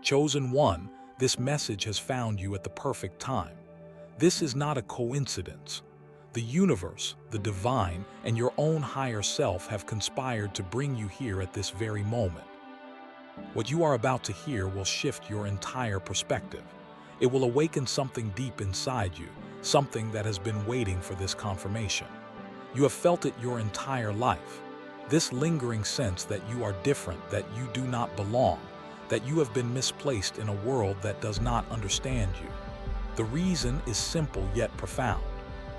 Chosen one, this message has found you at the perfect time. This is not a coincidence. The universe, the divine, and your own higher self have conspired to bring you here at this very moment. What you are about to hear will shift your entire perspective. It will awaken something deep inside you, something that has been waiting for this confirmation. You have felt it your entire life. This lingering sense that you are different, that you do not belong, that you have been misplaced in a world that does not understand you. The reason is simple yet profound.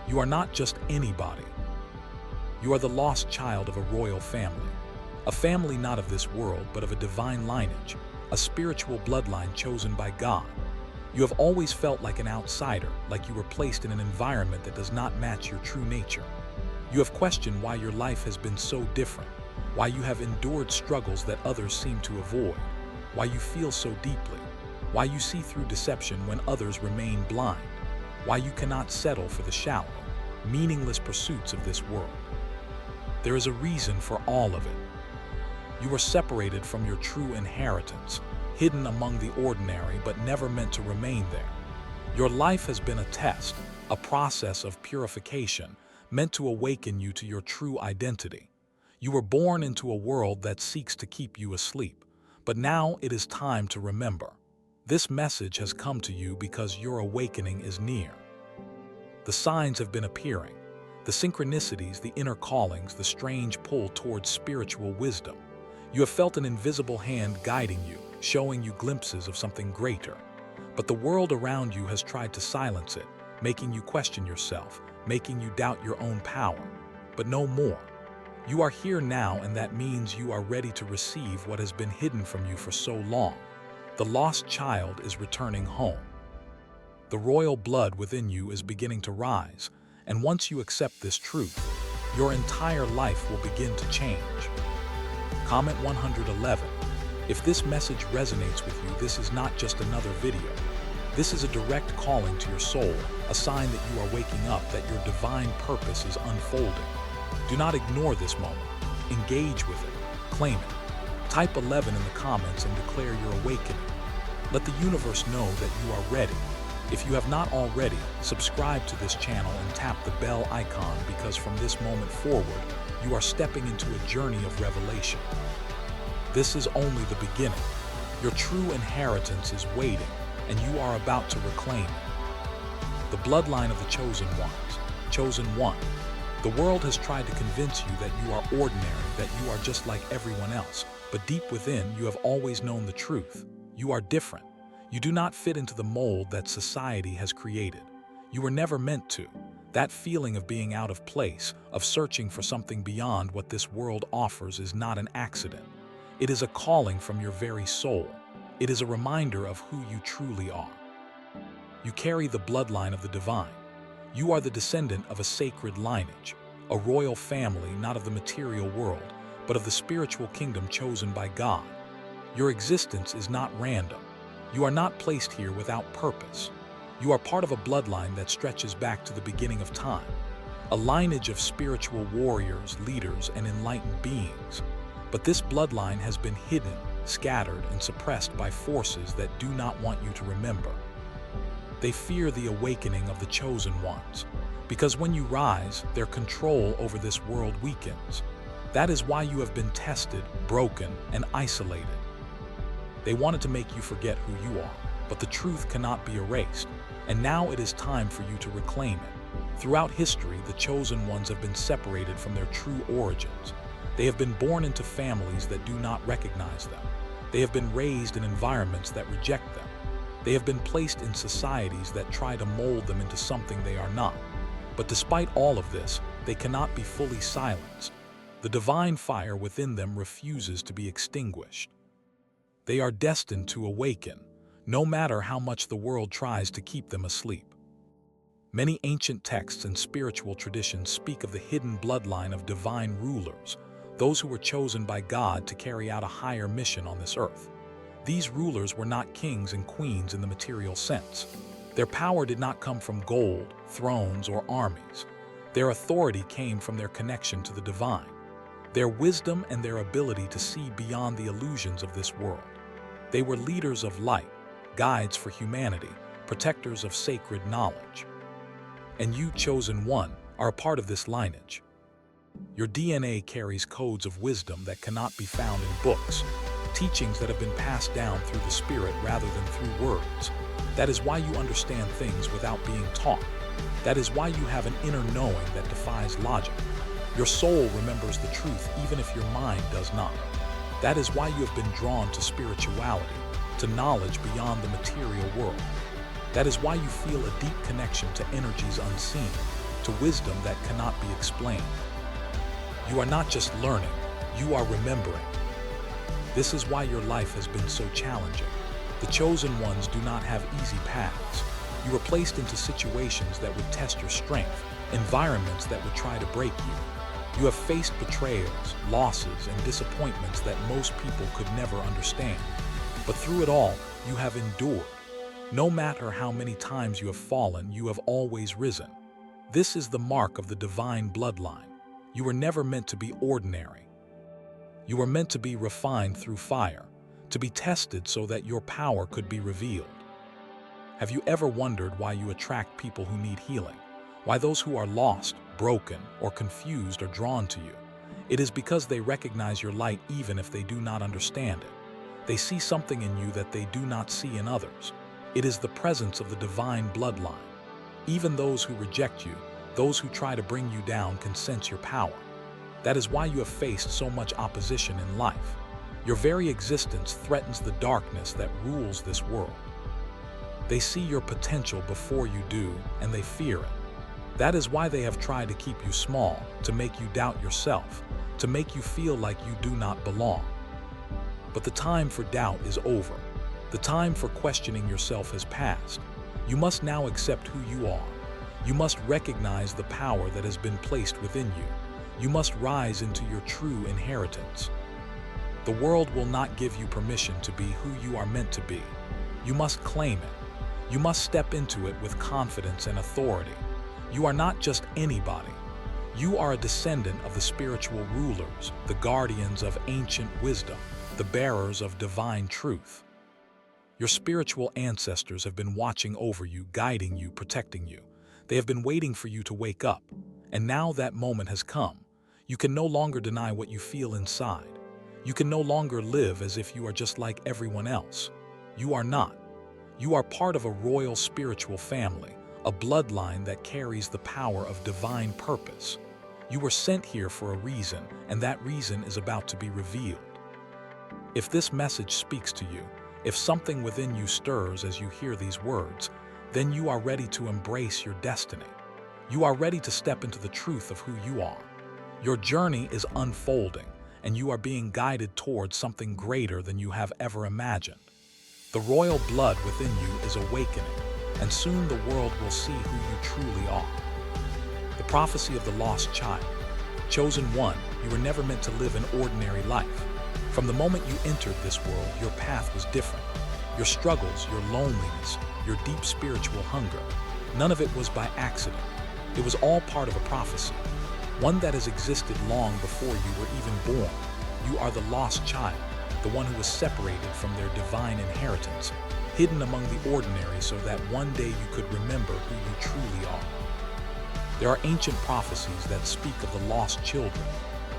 You are not just anybody. You are the lost child of a royal family. A family not of this world, but of a divine lineage, a spiritual bloodline chosen by God. You have always felt like an outsider, like you were placed in an environment that does not match your true nature. You have questioned why your life has been so different, why you have endured struggles that others seem to avoid, why you feel so deeply, why you see through deception when others remain blind, why you cannot settle for the shallow, meaningless pursuits of this world. There is a reason for all of it. You were separated from your true inheritance, hidden among the ordinary but never meant to remain there. Your life has been a test, a process of purification, meant to awaken you to your true identity. You were born into a world that seeks to keep you asleep, but now it is time to remember. This message has come to you because your awakening is near. The signs have been appearing, the synchronicities, the inner callings, the strange pull towards spiritual wisdom. You have felt an invisible hand guiding you, showing you glimpses of something greater. But the world around you has tried to silence it, making you question yourself, making you doubt your own power. But no more. You are here now, and that means you are ready to receive what has been hidden from you for so long. The lost child is returning home. The royal blood within you is beginning to rise, and once you accept this truth, your entire life will begin to change. Comment 111. If this message resonates with you, this is not just another video. This is a direct calling to your soul, a sign that you are waking up, that your divine purpose is unfolding. Do not ignore this moment. Engage with it. Claim it. Type 11 in the comments and declare your awakening. Let the universe know that you are ready. If you have not already, subscribe to this channel and tap the bell icon, because from this moment forward, you are stepping into a journey of revelation. This is only the beginning. Your true inheritance is waiting, and you are about to reclaim it. The bloodline of the chosen ones. Chosen one. The world has tried to convince you that you are ordinary, that you are just like everyone else. But deep within, you have always known the truth. You are different. You do not fit into the mold that society has created. You were never meant to. That feeling of being out of place, of searching for something beyond what this world offers, is not an accident. It is a calling from your very soul. It is a reminder of who you truly are. You carry the bloodline of the divine. You are the descendant of a sacred lineage, a royal family, not of the material world, but of the spiritual kingdom chosen by God. Your existence is not random. You are not placed here without purpose. You are part of a bloodline that stretches back to the beginning of time, a lineage of spiritual warriors, leaders, and enlightened beings. But this bloodline has been hidden, scattered, and suppressed by forces that do not want you to remember. They fear the awakening of the chosen ones, because when you rise, their control over this world weakens. That is why you have been tested, broken, and isolated. They wanted to make you forget who you are, but the truth cannot be erased, and now it is time for you to reclaim it. Throughout history, the chosen ones have been separated from their true origins. They have been born into families that do not recognize them. They have been raised in environments that reject them. They have been placed in societies that try to mold them into something they are not. But despite all of this, they cannot be fully silenced. The divine fire within them refuses to be extinguished. They are destined to awaken, no matter how much the world tries to keep them asleep. Many ancient texts and spiritual traditions speak of the hidden bloodline of divine rulers, those who were chosen by God to carry out a higher mission on this earth. These rulers were not kings and queens in the material sense. Their power did not come from gold, thrones, or armies. Their authority came from their connection to the divine, their wisdom, and their ability to see beyond the illusions of this world. They were leaders of light, guides for humanity, protectors of sacred knowledge. And you, chosen one, are a part of this lineage. Your DNA carries codes of wisdom that cannot be found in books, teachings that have been passed down through the spirit rather than through words. That is why you understand things without being taught. That is why you have an inner knowing that defies logic. Your soul remembers the truth even if your mind does not. That is why you have been drawn to spirituality, to knowledge beyond the material world. That is why you feel a deep connection to energies unseen, to wisdom that cannot be explained. You are not just learning, you are remembering. This is why your life has been so challenging. The chosen ones do not have easy paths. You were placed into situations that would test your strength, environments that would try to break you. You have faced betrayals, losses, and disappointments that most people could never understand. But through it all, you have endured. No matter how many times you have fallen, you have always risen. This is the mark of the divine bloodline. You were never meant to be ordinary. You were meant to be refined through fire, to be tested so that your power could be revealed. Have you ever wondered why you attract people who need healing? Why those who are lost, broken, or confused are drawn to you? It is because they recognize your light even if they do not understand it. They see something in you that they do not see in others. It is the presence of the divine bloodline. Even those who reject you, those who try to bring you down, can sense your power. That is why you have faced so much opposition in life. Your very existence threatens the darkness that rules this world. They see your potential before you do, and they fear it. That is why they have tried to keep you small, to make you doubt yourself, to make you feel like you do not belong. But the time for doubt is over. The time for questioning yourself has passed. You must now accept who you are. You must recognize the power that has been placed within you. You must rise into your true inheritance. The world will not give you permission to be who you are meant to be. You must claim it. You must step into it with confidence and authority. You are not just anybody. You are a descendant of the spiritual rulers, the guardians of ancient wisdom, the bearers of divine truth. Your spiritual ancestors have been watching over you, guiding you, protecting you. They have been waiting for you to wake up. And now that moment has come. You can no longer deny what you feel inside. You can no longer live as if you are just like everyone else. You are not. You are part of a royal spiritual family, a bloodline that carries the power of divine purpose. You were sent here for a reason, and that reason is about to be revealed. If this message speaks to you, if something within you stirs as you hear these words, then you are ready to embrace your destiny. You are ready to step into the truth of who you are. Your journey is unfolding, and you are being guided towards something greater than you have ever imagined. The royal blood within you is awakening, and soon the world will see who you truly are. The prophecy of the lost child. Chosen one, you were never meant to live an ordinary life. From the moment you entered this world, your path was different. Your struggles, your loneliness, your deep spiritual hunger, none of it was by accident. It was all part of a prophecy, one that has existed long before you were even born. You are the lost child, the one who was separated from their divine inheritance, hidden among the ordinary so that one day you could remember who you truly are. There are ancient prophecies that speak of the lost children,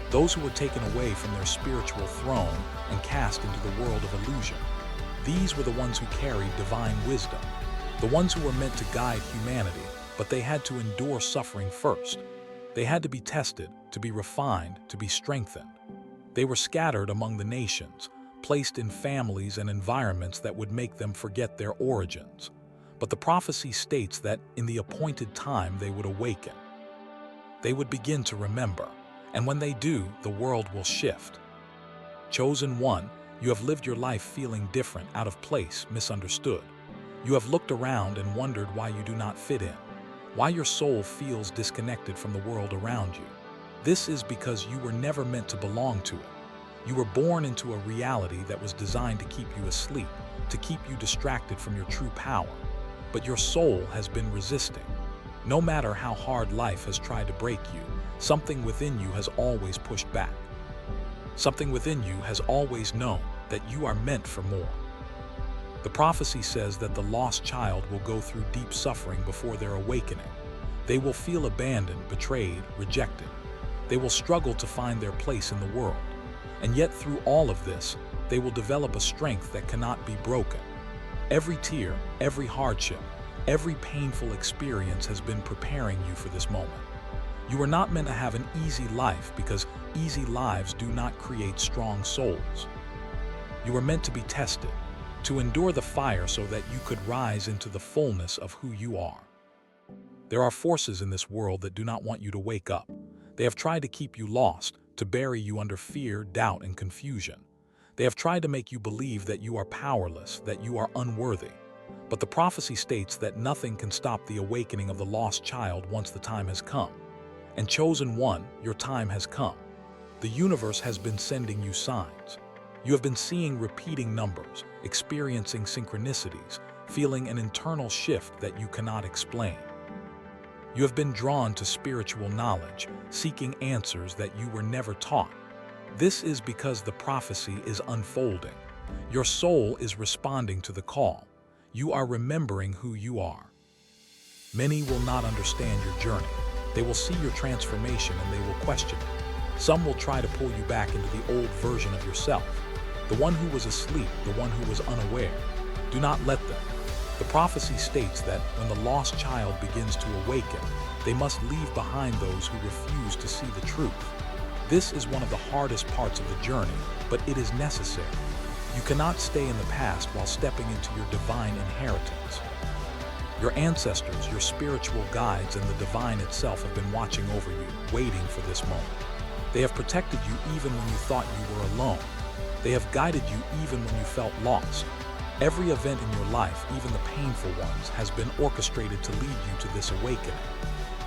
those who were taken away from their spiritual throne and cast into the world of illusion. These were the ones who carried divine wisdom, the ones who were meant to guide humanity, but they had to endure suffering first. They had to be tested, to be refined, to be strengthened. They were scattered among the nations, placed in families and environments that would make them forget their origins. But the prophecy states that in the appointed time they would awaken. They would begin to remember, and when they do, the world will shift. Chosen one, you have lived your life feeling different, out of place, misunderstood. You have looked around and wondered why you do not fit in, why your soul feels disconnected from the world around you. This is because you were never meant to belong to it. You were born into a reality that was designed to keep you asleep, to keep you distracted from your true power. But your soul has been resisting. No matter how hard life has tried to break you, something within you has always pushed back. Something within you has always known that you are meant for more. The prophecy says that the lost child will go through deep suffering before their awakening. They will feel abandoned, betrayed, rejected. They will struggle to find their place in the world. And yet through all of this, they will develop a strength that cannot be broken. Every tear, every hardship, every painful experience has been preparing you for this moment. You are not meant to have an easy life because easy lives do not create strong souls. You are meant to be tested, to endure the fire so that you could rise into the fullness of who you are. There are forces in this world that do not want you to wake up. They have tried to keep you lost, to bury you under fear, doubt, and confusion. They have tried to make you believe that you are powerless, that you are unworthy. But the prophecy states that nothing can stop the awakening of the lost child once the time has come. And chosen one, your time has come. The universe has been sending you signs. You have been seeing repeating numbers, experiencing synchronicities, feeling an internal shift that you cannot explain. You have been drawn to spiritual knowledge, seeking answers that you were never taught. This is because the prophecy is unfolding. Your soul is responding to the call. You are remembering who you are. Many will not understand your journey. They will see your transformation and they will question it. Some will try to pull you back into the old version of yourself, the one who was asleep, the one who was unaware. Do not let them. The prophecy states that when the lost child begins to awaken, they must leave behind those who refuse to see the truth. This is one of the hardest parts of the journey, but it is necessary. You cannot stay in the past while stepping into your divine inheritance. Your ancestors, your spiritual guides, and the divine itself have been watching over you, waiting for this moment. They have protected you even when you thought you were alone. They have guided you even when you felt lost. Every event in your life, even the painful ones, has been orchestrated to lead you to this awakening.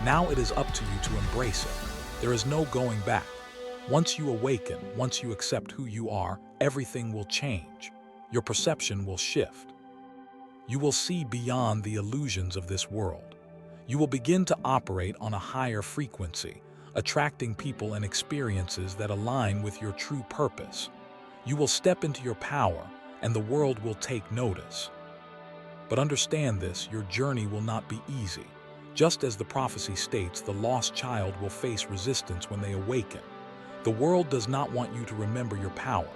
Now it is up to you to embrace it. There is no going back. Once you awaken, once you accept who you are, everything will change. Your perception will shift. You will see beyond the illusions of this world. You will begin to operate on a higher frequency, attracting people and experiences that align with your true purpose. You will step into your power, and the world will take notice. But understand this, your journey will not be easy. Just as the prophecy states, the lost child will face resistance when they awaken. The world does not want you to remember your power.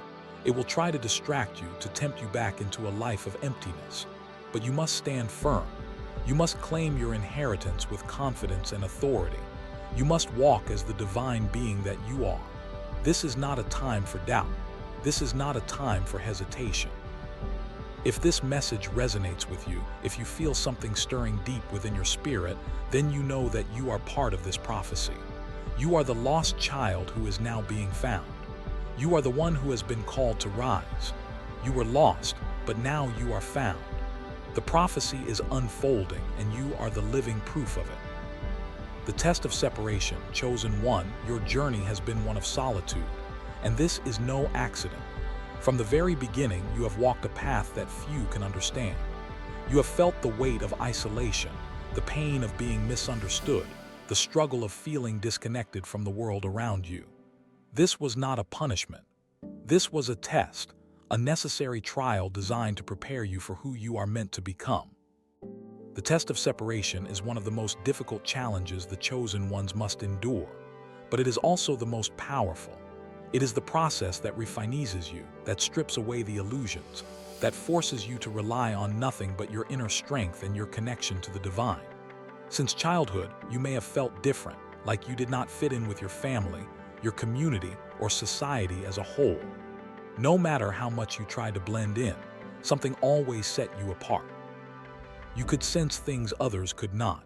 It will try to distract you, to tempt you back into a life of emptiness. But you must stand firm. You must claim your inheritance with confidence and authority. You must walk as the divine being that you are. This is not a time for doubt. This is not a time for hesitation. If this message resonates with you, if you feel something stirring deep within your spirit, then you know that you are part of this prophecy. You are the lost child who is now being found. You are the one who has been called to rise. You were lost, but now you are found. The prophecy is unfolding, and you are the living proof of it. The test of separation, chosen one, your journey has been one of solitude, and this is no accident. From the very beginning, you have walked a path that few can understand. You have felt the weight of isolation, the pain of being misunderstood, the struggle of feeling disconnected from the world around you. This was not a punishment. This was a test, a necessary trial designed to prepare you for who you are meant to become. The test of separation is one of the most difficult challenges the chosen ones must endure, but it is also the most powerful. It is the process that refinizes you, that strips away the illusions, that forces you to rely on nothing but your inner strength and your connection to the divine. Since childhood, you may have felt different, like you did not fit in with your family, your community, or society as a whole. No matter how much you tried to blend in, something always set you apart. You could sense things others could not.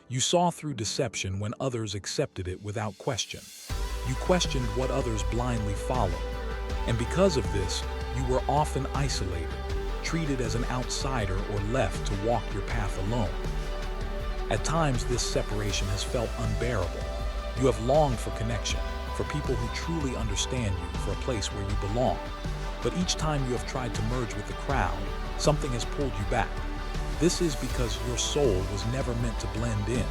You saw through deception when others accepted it without question. You questioned what others blindly followed. And because of this, you were often isolated, treated as an outsider or left to walk your path alone. At times, this separation has felt unbearable. You have longed for connection, for people who truly understand you, for a place where you belong. But each time you have tried to merge with the crowd, something has pulled you back. This is because your soul was never meant to blend in.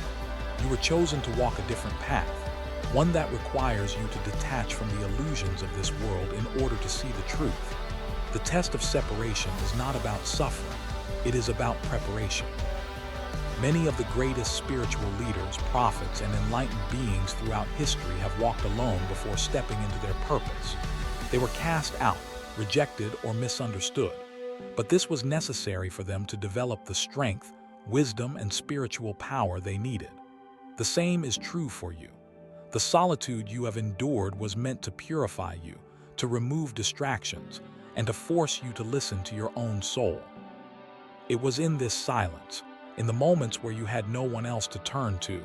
You were chosen to walk a different path, one that requires you to detach from the illusions of this world in order to see the truth. The test of separation is not about suffering, it is about preparation. Many of the greatest spiritual leaders, prophets, and enlightened beings throughout history have walked alone before stepping into their purpose. They were cast out, rejected, or misunderstood, but this was necessary for them to develop the strength, wisdom, and spiritual power they needed. The same is true for you. The solitude you have endured was meant to purify you, to remove distractions, and to force you to listen to your own soul. It was in this silence, in the moments where you had no one else to turn to,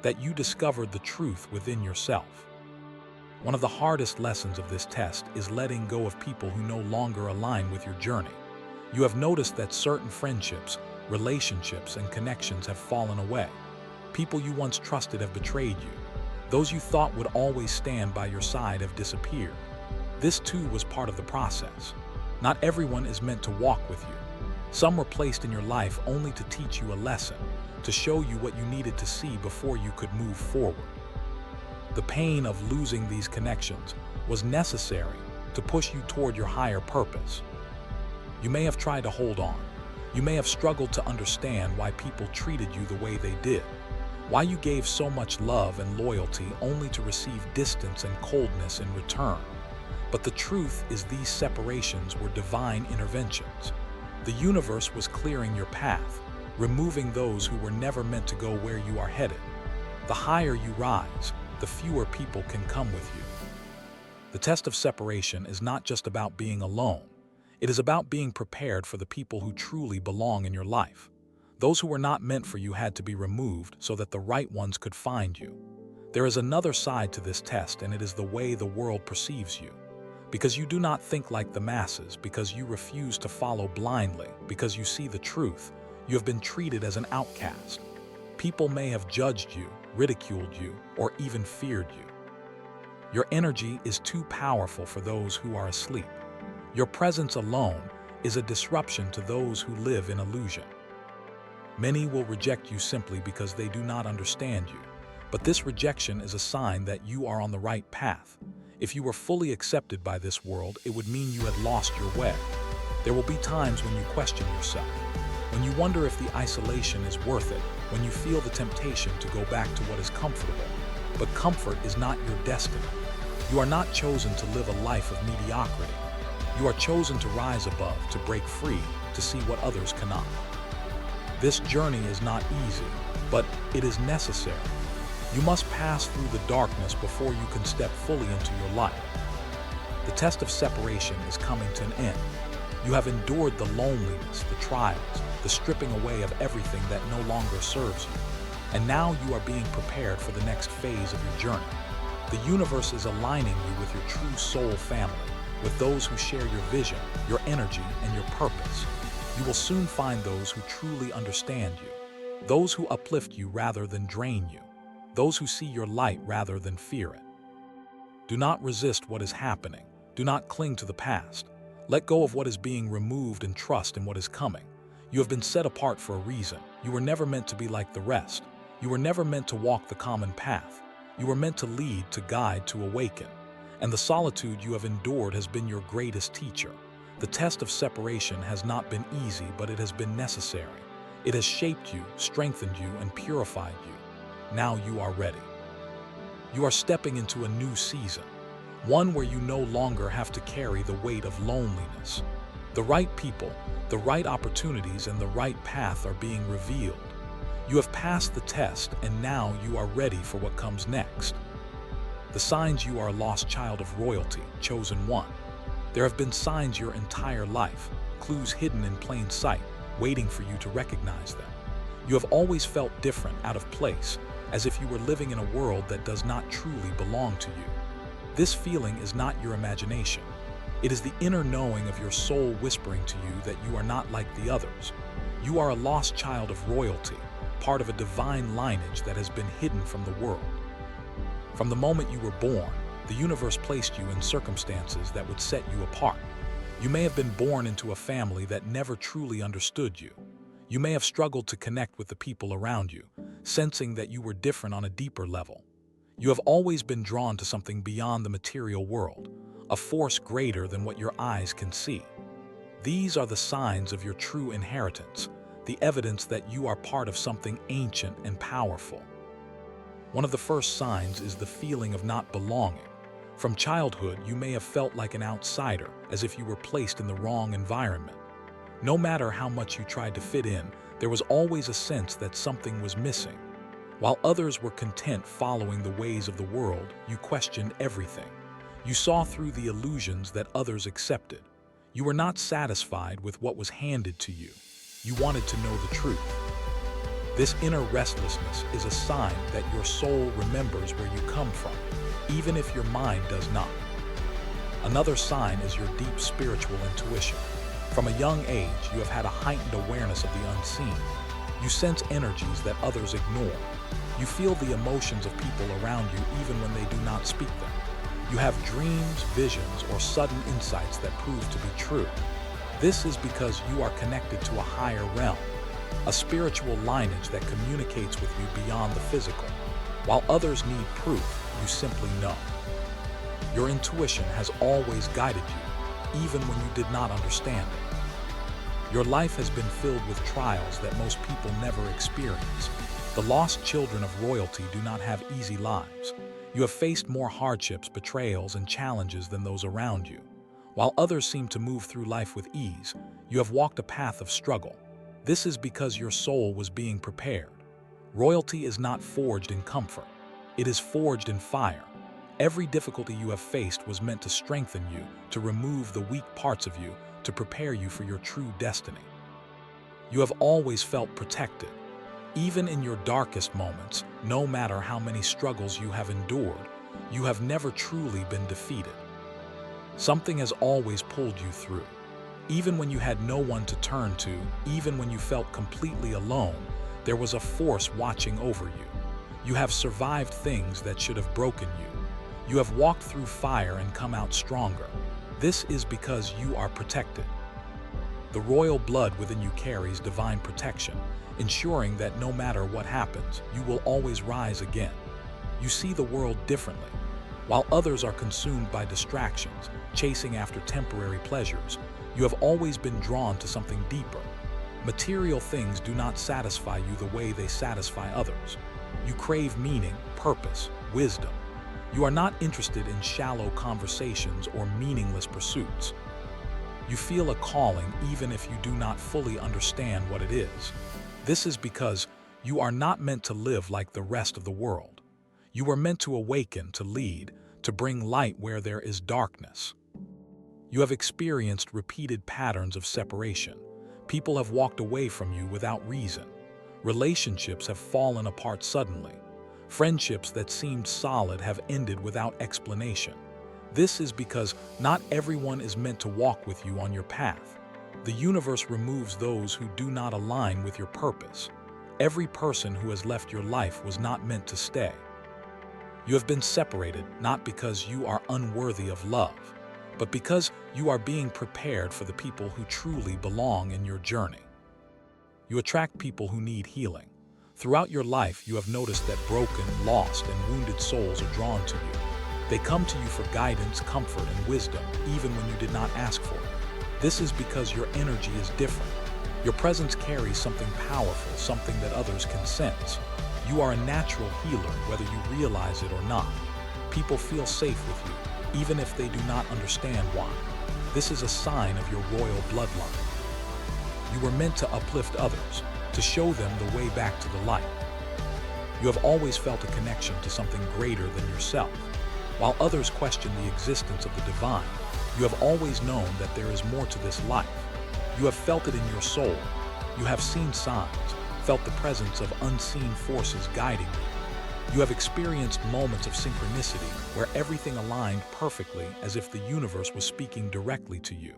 that you discovered the truth within yourself. One of the hardest lessons of this test is letting go of people who no longer align with your journey. You have noticed that certain friendships, relationships, and connections have fallen away. People you once trusted have betrayed you. Those you thought would always stand by your side have disappeared. This too was part of the process. Not everyone is meant to walk with you. Some were placed in your life only to teach you a lesson, to show you what you needed to see before you could move forward. The pain of losing these connections was necessary to push you toward your higher purpose. You may have tried to hold on. You may have struggled to understand why people treated you the way they did, why you gave so much love and loyalty only to receive distance and coldness in return. But the truth is, these separations were divine interventions. The universe was clearing your path, removing those who were never meant to go where you are headed. The higher you rise, the fewer people can come with you. The test of separation is not just about being alone. It is about being prepared for the people who truly belong in your life. Those who were not meant for you had to be removed so that the right ones could find you. There is another side to this test, and it is the way the world perceives you. Because you do not think like the masses, because you refuse to follow blindly, because you see the truth, you have been treated as an outcast. People may have judged you, ridiculed you, or even feared you. Your energy is too powerful for those who are asleep. Your presence alone is a disruption to those who live in illusion. Many will reject you simply because they do not understand you, but this rejection is a sign that you are on the right path. If you were fully accepted by this world, it would mean you had lost your way. There will be times when you question yourself, when you wonder if the isolation is worth it, when you feel the temptation to go back to what is comfortable. But comfort is not your destiny. You are not chosen to live a life of mediocrity. You are chosen to rise above, to break free, to see what others cannot. This journey is not easy, but it is necessary. You must pass through the darkness before you can step fully into your light. The test of separation is coming to an end. You have endured the loneliness, the trials, the stripping away of everything that no longer serves you. And now you are being prepared for the next phase of your journey. The universe is aligning you with your true soul family, with those who share your vision, your energy, and your purpose. You will soon find those who truly understand you, those who uplift you rather than drain you, those who see your light rather than fear it. Do not resist what is happening. Do not cling to the past. Let go of what is being removed and trust in what is coming. You have been set apart for a reason. You were never meant to be like the rest. You were never meant to walk the common path. You were meant to lead, to guide, to awaken. And the solitude you have endured has been your greatest teacher. The test of separation has not been easy, but it has been necessary. It has shaped you, strengthened you, and purified you. Now you are ready. You are stepping into a new season, one where you no longer have to carry the weight of loneliness. The right people, the right opportunities, and the right path are being revealed. You have passed the test, and now you are ready for what comes next. The signs you are a lost child of royalty, chosen one. There have been signs your entire life, clues hidden in plain sight, waiting for you to recognize them. You have always felt different, out of place, as if you were living in a world that does not truly belong to you. This feeling is not your imagination. It is the inner knowing of your soul whispering to you that you are not like the others. You are a lost child of royalty, part of a divine lineage that has been hidden from the world. From the moment you were born, the universe placed you in circumstances that would set you apart. You may have been born into a family that never truly understood you. You may have struggled to connect with the people around you, sensing that you were different on a deeper level. You have always been drawn to something beyond the material world, a force greater than what your eyes can see. These are the signs of your true inheritance, the evidence that you are part of something ancient and powerful. One of the first signs is the feeling of not belonging. From childhood, you may have felt like an outsider, as if you were placed in the wrong environment. No matter how much you tried to fit in, there was always a sense that something was missing. While others were content following the ways of the world, you questioned everything. You saw through the illusions that others accepted. You were not satisfied with what was handed to you. You wanted to know the truth. This inner restlessness is a sign that your soul remembers where you come from, even if your mind does not. Another sign is your deep spiritual intuition. From a young age, you have had a heightened awareness of the unseen. You sense energies that others ignore. You feel the emotions of people around you even when they do not speak them. You have dreams, visions, or sudden insights that prove to be true. This is because you are connected to a higher realm, a spiritual lineage that communicates with you beyond the physical. While others need proof, you simply know. Your intuition has always guided you, even when you did not understand it. Your life has been filled with trials that most people never experience. The lost children of royalty do not have easy lives. You have faced more hardships, betrayals, and challenges than those around you. While others seem to move through life with ease, you have walked a path of struggle. This is because your soul was being prepared. Royalty is not forged in comfort. It is forged in fire. Every difficulty you have faced was meant to strengthen you, to remove the weak parts of you, to prepare you for your true destiny. You have always felt protected. Even in your darkest moments, no matter how many struggles you have endured, you have never truly been defeated. Something has always pulled you through. Even when you had no one to turn to, even when you felt completely alone, there was a force watching over you. You have survived things that should have broken you. You have walked through fire and come out stronger. This is because you are protected. The royal blood within you carries divine protection, ensuring that no matter what happens, you will always rise again. You see the world differently. While others are consumed by distractions, chasing after temporary pleasures, you have always been drawn to something deeper. Material things do not satisfy you the way they satisfy others. You crave meaning, purpose, wisdom. You are not interested in shallow conversations or meaningless pursuits. You feel a calling even if you do not fully understand what it is. This is because you are not meant to live like the rest of the world. You are meant to awaken, to lead, to bring light where there is darkness. You have experienced repeated patterns of separation. People have walked away from you without reason. Relationships have fallen apart suddenly. Friendships that seemed solid have ended without explanation. This is because not everyone is meant to walk with you on your path. The universe removes those who do not align with your purpose. Every person who has left your life was not meant to stay. You have been separated not because you are unworthy of love, but because you are being prepared for the people who truly belong in your journey. You attract people who need healing. Throughout your life, you have noticed that broken, lost, and wounded souls are drawn to you. They come to you for guidance, comfort, and wisdom, even when you did not ask for it. This is because your energy is different. Your presence carries something powerful, something that others can sense. You are a natural healer, whether you realize it or not. People feel safe with you, even if they do not understand why. This is a sign of your royal bloodline. You were meant to uplift others, to show them the way back to the light. You have always felt a connection to something greater than yourself. While others question the existence of the divine, you have always known that there is more to this life. You have felt it in your soul. You have seen signs, felt the presence of unseen forces guiding you. You have experienced moments of synchronicity where everything aligned perfectly as if the universe was speaking directly to you.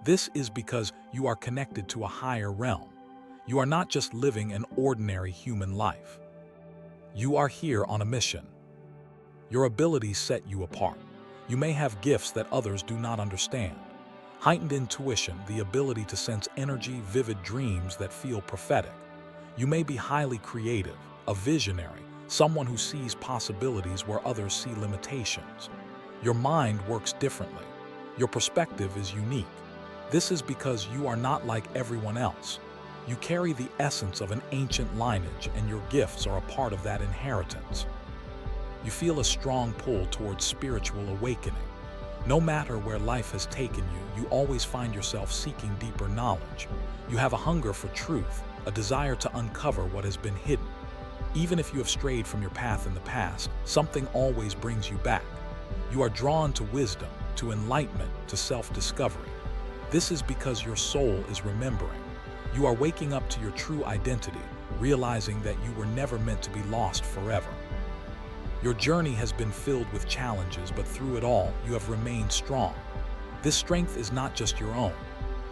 This is because you are connected to a higher realm. You are not just living an ordinary human life. You are here on a mission. Your abilities set you apart. You may have gifts that others do not understand. Heightened intuition, the ability to sense energy, vivid dreams that feel prophetic. You may be highly creative, a visionary, someone who sees possibilities where others see limitations. Your mind works differently. Your perspective is unique. This is because you are not like everyone else. You carry the essence of an ancient lineage, and your gifts are a part of that inheritance. You feel a strong pull towards spiritual awakening. No matter where life has taken you, you always find yourself seeking deeper knowledge. You have a hunger for truth, a desire to uncover what has been hidden. Even if you have strayed from your path in the past, something always brings you back. You are drawn to wisdom, to enlightenment, to self-discovery. This is because your soul is remembering. You are waking up to your true identity, realizing that you were never meant to be lost forever. Your journey has been filled with challenges, but through it all, you have remained strong. This strength is not just your own.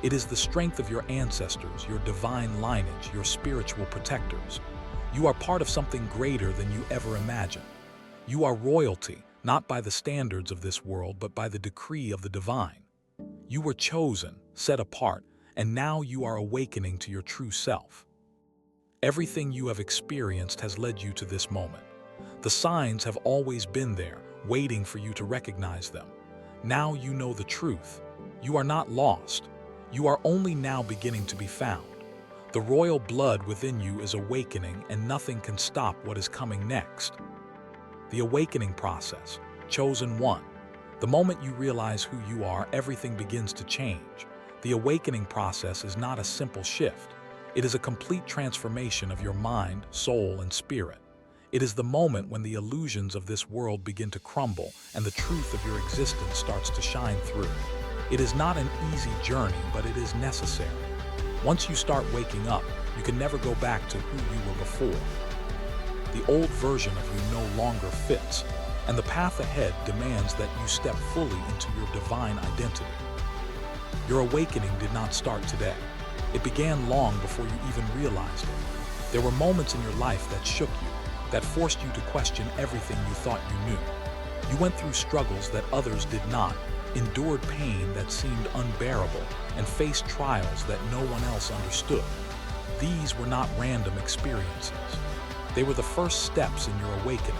It is the strength of your ancestors, your divine lineage, your spiritual protectors. You are part of something greater than you ever imagined. You are royalty, not by the standards of this world, but by the decree of the divine. You were chosen, set apart, and now you are awakening to your true self. Everything you have experienced has led you to this moment. The signs have always been there, waiting for you to recognize them. Now you know the truth. You are not lost. You are only now beginning to be found. The royal blood within you is awakening, and nothing can stop what is coming next. The awakening process, chosen one. The moment you realize who you are, everything begins to change. The awakening process is not a simple shift. It is a complete transformation of your mind, soul, and spirit. It is the moment when the illusions of this world begin to crumble and the truth of your existence starts to shine through. It is not an easy journey, but it is necessary. Once you start waking up, you can never go back to who you were before. The old version of you no longer fits, and the path ahead demands that you step fully into your divine identity. Your awakening did not start today. It began long before you even realized it. There were moments in your life that shook you, that forced you to question everything you thought you knew. You went through struggles that others did not, endured pain that seemed unbearable, and faced trials that no one else understood. These were not random experiences. They were the first steps in your awakening,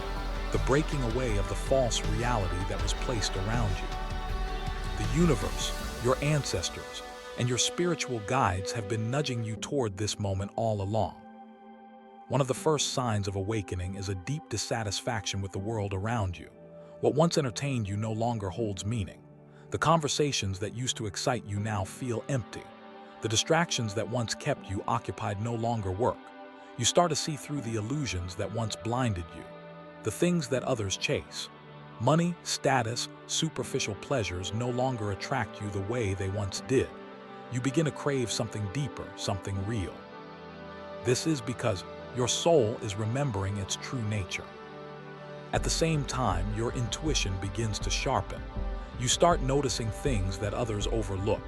the breaking away of the false reality that was placed around you. The universe, your ancestors, and your spiritual guides have been nudging you toward this moment all along. One of the first signs of awakening is a deep dissatisfaction with the world around you. What once entertained you no longer holds meaning. The conversations that used to excite you now feel empty. The distractions that once kept you occupied no longer work. You start to see through the illusions that once blinded you. The things that others chase. Money, status, superficial pleasures no longer attract you the way they once did. You begin to crave something deeper, something real. This is because your soul is remembering its true nature. At the same time, your intuition begins to sharpen. You start noticing things that others overlook.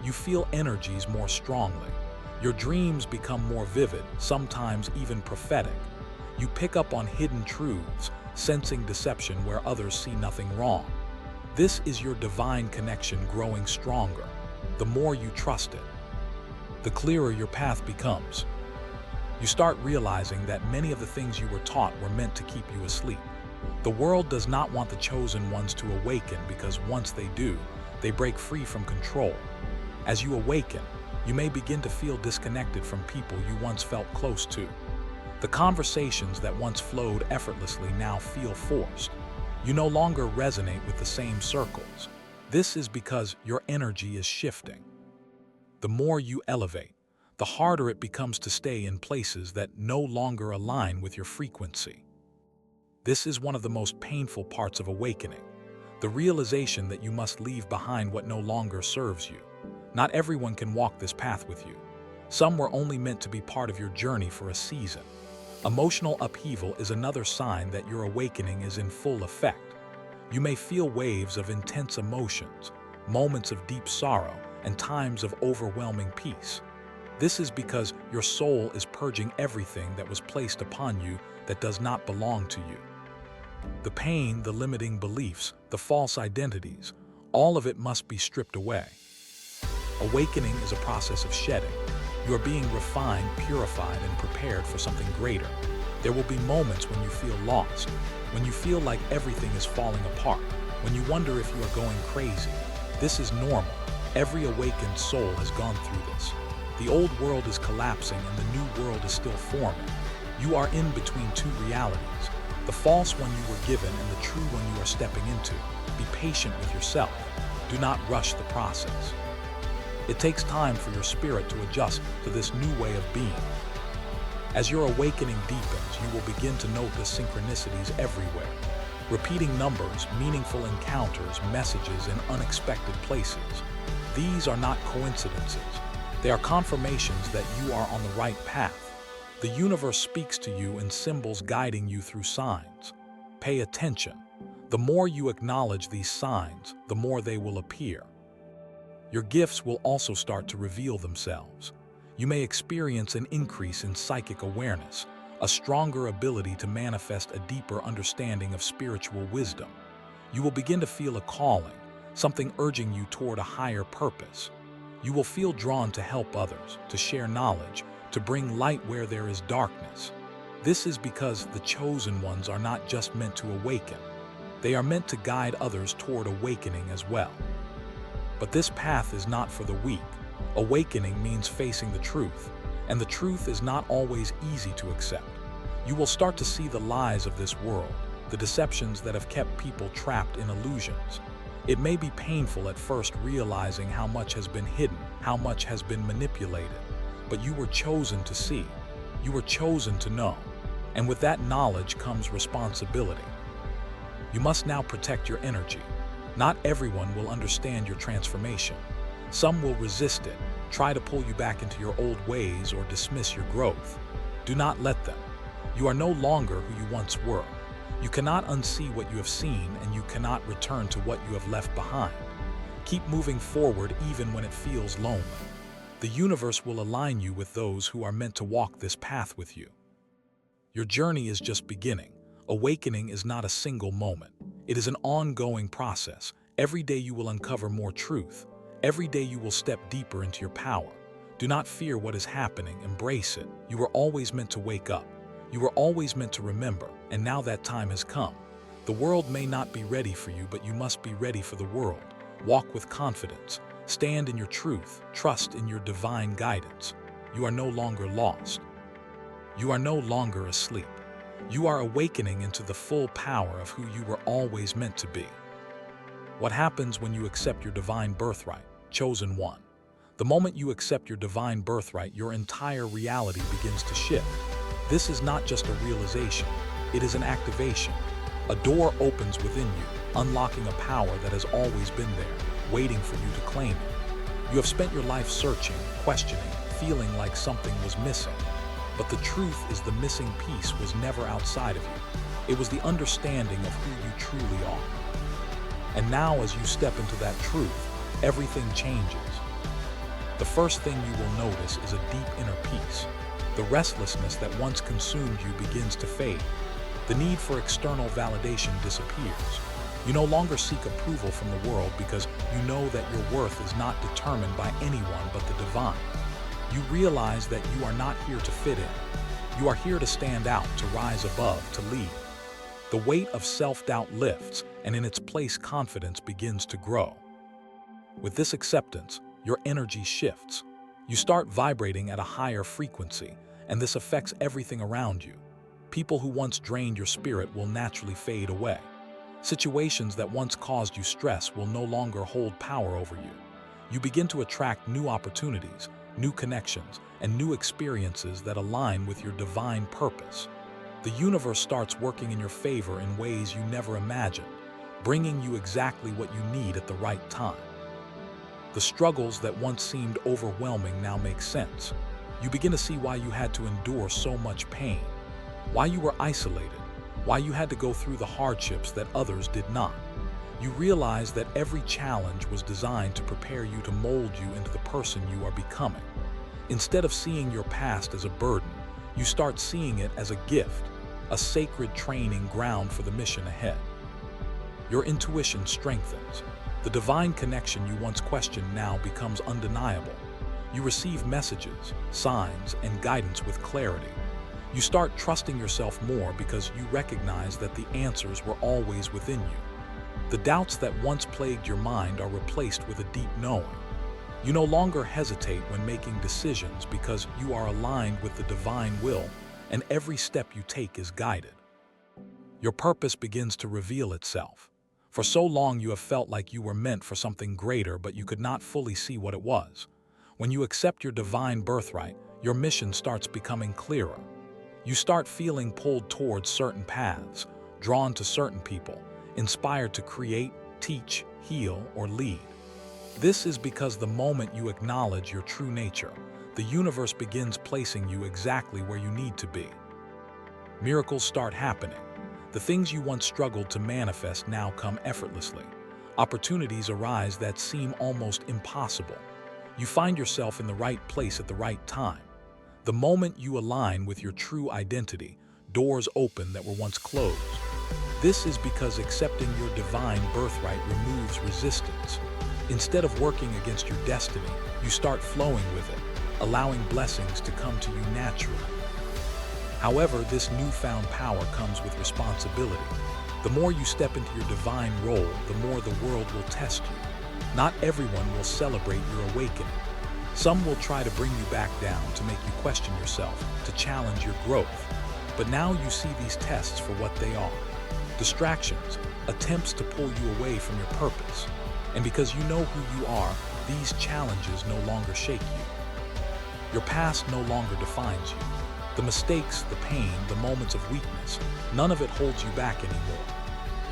You feel energies more strongly. Your dreams become more vivid, sometimes even prophetic. You pick up on hidden truths, sensing deception where others see nothing wrong. This is your divine connection growing stronger. The more you trust it, the clearer your path becomes. You start realizing that many of the things you were taught were meant to keep you asleep. The world does not want the chosen ones to awaken, because once they do, they break free from control. As you awaken, you may begin to feel disconnected from people you once felt close to. The conversations that once flowed effortlessly now feel forced. You no longer resonate with the same circles. This is because your energy is shifting. The more you elevate, the harder it becomes to stay in places that no longer align with your frequency. This is one of the most painful parts of awakening, the realization that you must leave behind what no longer serves you. Not everyone can walk this path with you. Some were only meant to be part of your journey for a season. Emotional upheaval is another sign that your awakening is in full effect. You may feel waves of intense emotions, moments of deep sorrow, and times of overwhelming peace. This is because your soul is purging everything that was placed upon you that does not belong to you. The pain, the limiting beliefs, the false identities, all of it must be stripped away. Awakening is a process of shedding. You are being refined, purified, and prepared for something greater. There will be moments when you feel lost, when you feel like everything is falling apart, when you wonder if you are going crazy. This is normal. Every awakened soul has gone through this. The old world is collapsing and the new world is still forming. You are in between two realities, the false one you were given and the true one you are stepping into. Be patient with yourself. Do not rush the process. It takes time for your spirit to adjust to this new way of being. As your awakening deepens, you will begin to notice synchronicities everywhere. Repeating numbers, meaningful encounters, messages in unexpected places. These are not coincidences. They are confirmations that you are on the right path. The universe speaks to you in symbols guiding you through signs. Pay attention. The more you acknowledge these signs, the more they will appear. Your gifts will also start to reveal themselves. You may experience an increase in psychic awareness, a stronger ability to manifest a deeper understanding of spiritual wisdom. You will begin to feel a calling, something urging you toward a higher purpose. You will feel drawn to help others, to share knowledge, to bring light where there is darkness. This is because the chosen ones are not just meant to awaken. They are meant to guide others toward awakening as well. But this path is not for the weak. Awakening means facing the truth, and the truth is not always easy to accept. You will start to see the lies of this world, the deceptions that have kept people trapped in illusions. It may be painful at first realizing how much has been hidden, how much has been manipulated, but you were chosen to see. You were chosen to know, and with that knowledge comes responsibility. You must now protect your energy. Not everyone will understand your transformation. Some will resist it, try to pull you back into your old ways or dismiss your growth. Do not let them. You are no longer who you once were. You cannot unsee what you have seen, and you cannot return to what you have left behind. Keep moving forward even when it feels lonely. The universe will align you with those who are meant to walk this path with you. Your journey is just beginning. Awakening is not a single moment. It is an ongoing process. Every day you will uncover more truth. Every day you will step deeper into your power. Do not fear what is happening. Embrace it. You were always meant to wake up. You were always meant to remember, and now that time has come. The world may not be ready for you, but you must be ready for the world. Walk with confidence. Stand in your truth. Trust in your divine guidance. You are no longer lost. You are no longer asleep. You are awakening into the full power of who you were always meant to be. What happens when you accept your divine birthright? Chosen one. The moment you accept your divine birthright, your entire reality begins to shift. This is not just a realization, it is an activation. A door opens within you, unlocking a power that has always been there, waiting for you to claim it. You have spent your life searching, questioning, feeling like something was missing. But the truth is the missing piece was never outside of you. It was the understanding of who you truly are. And now as you step into that truth, everything changes. The first thing you will notice is a deep inner peace. The restlessness that once consumed you begins to fade. The need for external validation disappears. You no longer seek approval from the world because you know that your worth is not determined by anyone but the divine. You realize that you are not here to fit in. You are here to stand out, to rise above, to lead. The weight of self-doubt lifts, and in its place confidence begins to grow. With this acceptance, your energy shifts. You start vibrating at a higher frequency, and this affects everything around you. People who once drained your spirit will naturally fade away. Situations that once caused you stress will no longer hold power over you. You begin to attract new opportunities, new connections, and new experiences that align with your divine purpose. The universe starts working in your favor in ways you never imagined, bringing you exactly what you need at the right time. The struggles that once seemed overwhelming now make sense. You begin to see why you had to endure so much pain, why you were isolated, why you had to go through the hardships that others did not. You realize that every challenge was designed to prepare you to mold you into the person you are becoming. Instead of seeing your past as a burden, you start seeing it as a gift, a sacred training ground for the mission ahead. Your intuition strengthens. The divine connection you once questioned now becomes undeniable. You receive messages, signs, and guidance with clarity. You start trusting yourself more because you recognize that the answers were always within you. The doubts that once plagued your mind are replaced with a deep knowing. You no longer hesitate when making decisions because you are aligned with the divine will, and every step you take is guided. Your purpose begins to reveal itself. For so long you have felt like you were meant for something greater, but you could not fully see what it was. When you accept your divine birthright, your mission starts becoming clearer. You start feeling pulled towards certain paths, drawn to certain people, inspired to create, teach, heal, or lead. This is because the moment you acknowledge your true nature, the universe begins placing you exactly where you need to be. Miracles start happening. The things you once struggled to manifest now come effortlessly. Opportunities arise that seem almost impossible. You find yourself in the right place at the right time. The moment you align with your true identity, doors open that were once closed. This is because accepting your divine birthright removes resistance. Instead of working against your destiny, you start flowing with it, allowing blessings to come to you naturally. However, this newfound power comes with responsibility. The more you step into your divine role, the more the world will test you. Not everyone will celebrate your awakening. Some will try to bring you back down to make you question yourself, to challenge your growth. But now you see these tests for what they are. Distractions, attempts to pull you away from your purpose. And because you know who you are, these challenges no longer shake you. Your past no longer defines you. The mistakes, the pain, the moments of weakness, none of it holds you back anymore.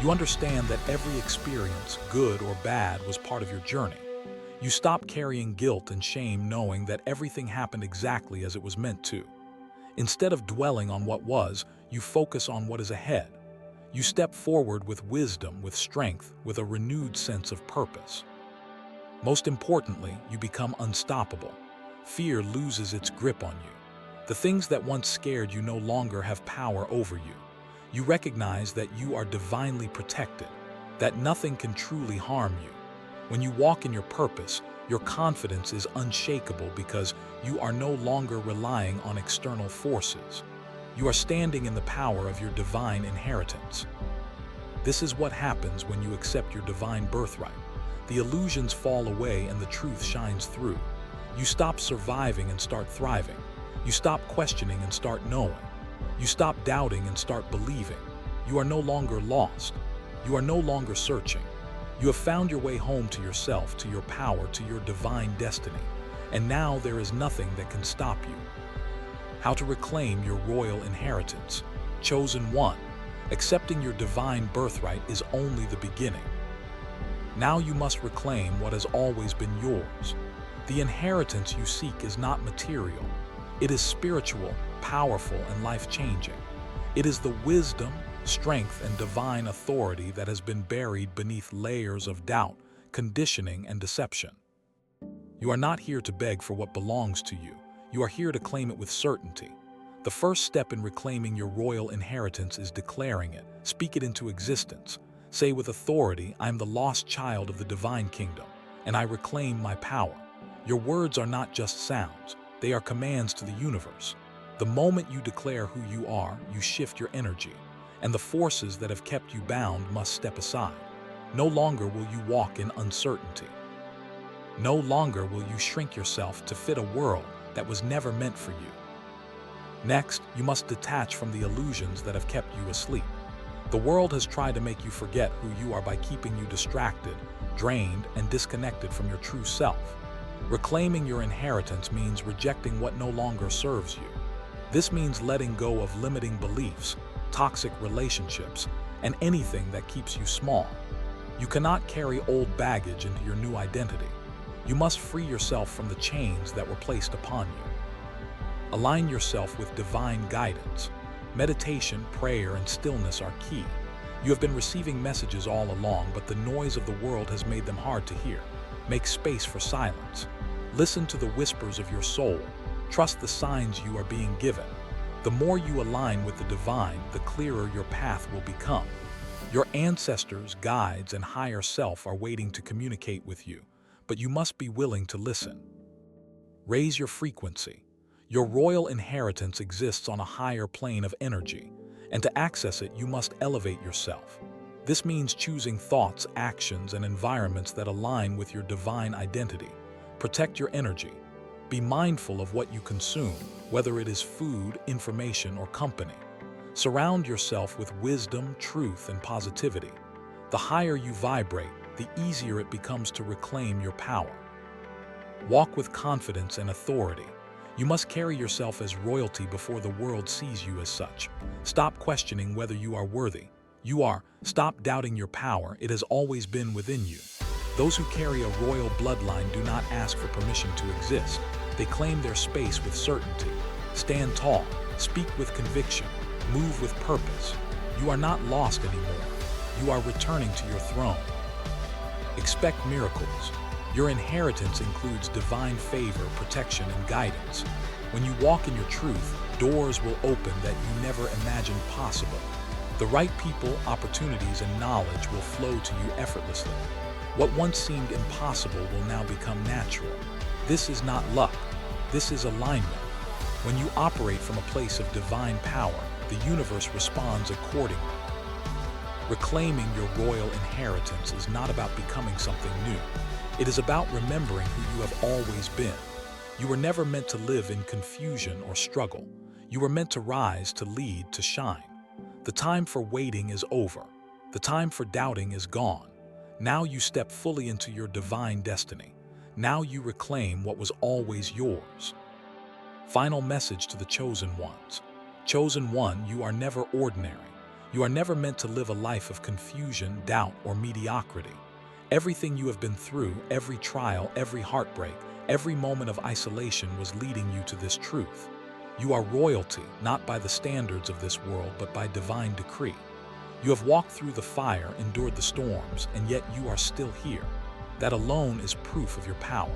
You understand that every experience, good or bad, was part of your journey. You stop carrying guilt and shame knowing that everything happened exactly as it was meant to. Instead of dwelling on what was, you focus on what is ahead. You step forward with wisdom, with strength, with a renewed sense of purpose. Most importantly, you become unstoppable. Fear loses its grip on you. The things that once scared you no longer have power over you. You recognize that you are divinely protected, that nothing can truly harm you. When you walk in your purpose, your confidence is unshakable because you are no longer relying on external forces. You are standing in the power of your divine inheritance. This is what happens when you accept your divine birthright. The illusions fall away and the truth shines through. You stop surviving and start thriving. You stop questioning and start knowing. You stop doubting and start believing. You are no longer lost. You are no longer searching. You have found your way home to yourself, to your power, to your divine destiny. And now there is nothing that can stop you. How to reclaim your royal inheritance. Chosen one. Accepting your divine birthright is only the beginning. Now you must reclaim what has always been yours. The inheritance you seek is not material. It is spiritual, powerful, and life-changing. It is the wisdom, strength, and divine authority that has been buried beneath layers of doubt, conditioning, and deception. You are not here to beg for what belongs to you. You are here to claim it with certainty. The first step in reclaiming your royal inheritance is declaring it. Speak it into existence. Say with authority, I am the lost child of the divine kingdom, and I reclaim my power. Your words are not just sounds. They are commands to the universe. The moment you declare who you are, you shift your energy, and the forces that have kept you bound must step aside. No longer will you walk in uncertainty. No longer will you shrink yourself to fit a world that was never meant for you. Next, you must detach from the illusions that have kept you asleep. The world has tried to make you forget who you are by keeping you distracted, drained, and disconnected from your true self. Reclaiming your inheritance means rejecting what no longer serves you. This means letting go of limiting beliefs, toxic relationships, and anything that keeps you small. You cannot carry old baggage into your new identity. You must free yourself from the chains that were placed upon you. Align yourself with divine guidance. Meditation, prayer, and stillness are key. You have been receiving messages all along, but the noise of the world has made them hard to hear. Make space for silence. Listen to the whispers of your soul. Trust the signs you are being given. The more you align with the divine, the clearer your path will become. Your ancestors, guides, and higher self are waiting to communicate with you, but you must be willing to listen. Raise your frequency. Your royal inheritance exists on a higher plane of energy, and to access it, you must elevate yourself. This means choosing thoughts, actions, and environments that align with your divine identity. Protect your energy. Be mindful of what you consume, whether it is food, information, or company. Surround yourself with wisdom, truth, and positivity. The higher you vibrate, the easier it becomes to reclaim your power. Walk with confidence and authority. You must carry yourself as royalty before the world sees you as such. Stop questioning whether you are worthy. You are. Stop doubting your power. It has always been within you. Those who carry a royal bloodline do not ask for permission to exist. They claim their space with certainty. Stand tall, speak with conviction, move with purpose. You are not lost anymore. You are returning to your throne. Expect miracles. Your inheritance includes divine favor, protection, and guidance. When you walk in your truth, doors will open that you never imagined possible. The right people, opportunities, and knowledge will flow to you effortlessly. What once seemed impossible will now become natural. This is not luck. This is alignment. When you operate from a place of divine power, the universe responds accordingly. Reclaiming your royal inheritance is not about becoming something new. It is about remembering who you have always been. You were never meant to live in confusion or struggle. You were meant to rise, to lead, to shine. The time for waiting is over. The time for doubting is gone. Now you step fully into your divine destiny. Now you reclaim what was always yours. Final message to the chosen ones. Chosen one, you are never ordinary. You are never meant to live a life of confusion, doubt, or mediocrity. Everything you have been through, every trial, every heartbreak, every moment of isolation was leading you to this truth. You are royalty, not by the standards of this world, but by divine decree. You have walked through the fire, endured the storms, and yet you are still here. That alone is proof of your power.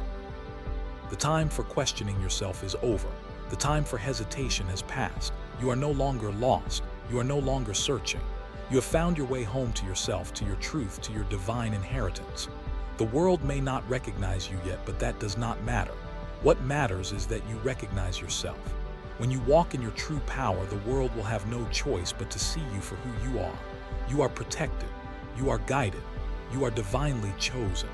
The time for questioning yourself is over. The time for hesitation has passed. You are no longer lost. You are no longer searching. You have found your way home to yourself, to your truth, to your divine inheritance. The world may not recognize you yet, but that does not matter. What matters is that you recognize yourself. When you walk in your true power, the world will have no choice but to see you for who you are. You are protected. You are guided. You are divinely chosen.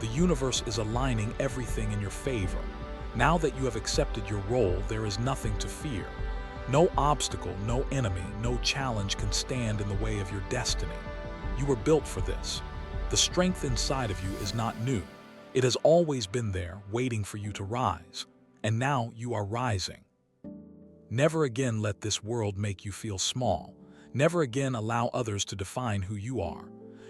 The universe is aligning everything in your favor. Now that you have accepted your role, there is nothing to fear. No obstacle, no enemy, no challenge can stand in the way of your destiny. You were built for this. The strength inside of you is not new. It has always been there, waiting for you to rise. And now you are rising. Never again let this world make you feel small. Never again allow others to define who you are.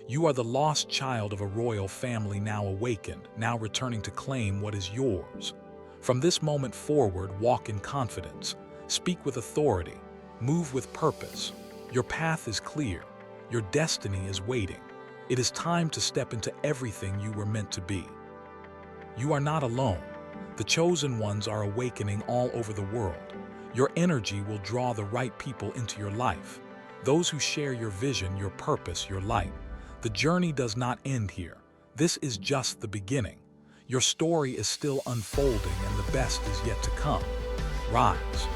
You are the lost child of a royal family, now awakened, now returning to claim what is yours. From this moment forward, walk in confidence. Speak with authority. Move with purpose. Your path is clear. Your destiny is waiting. It is time to step into everything you were meant to be. You are not alone. The chosen ones are awakening all over the world. Your energy will draw the right people into your life. Those who share your vision, your purpose, your light. The journey does not end here. This is just the beginning. Your story is still unfolding and the best is yet to come. Rise.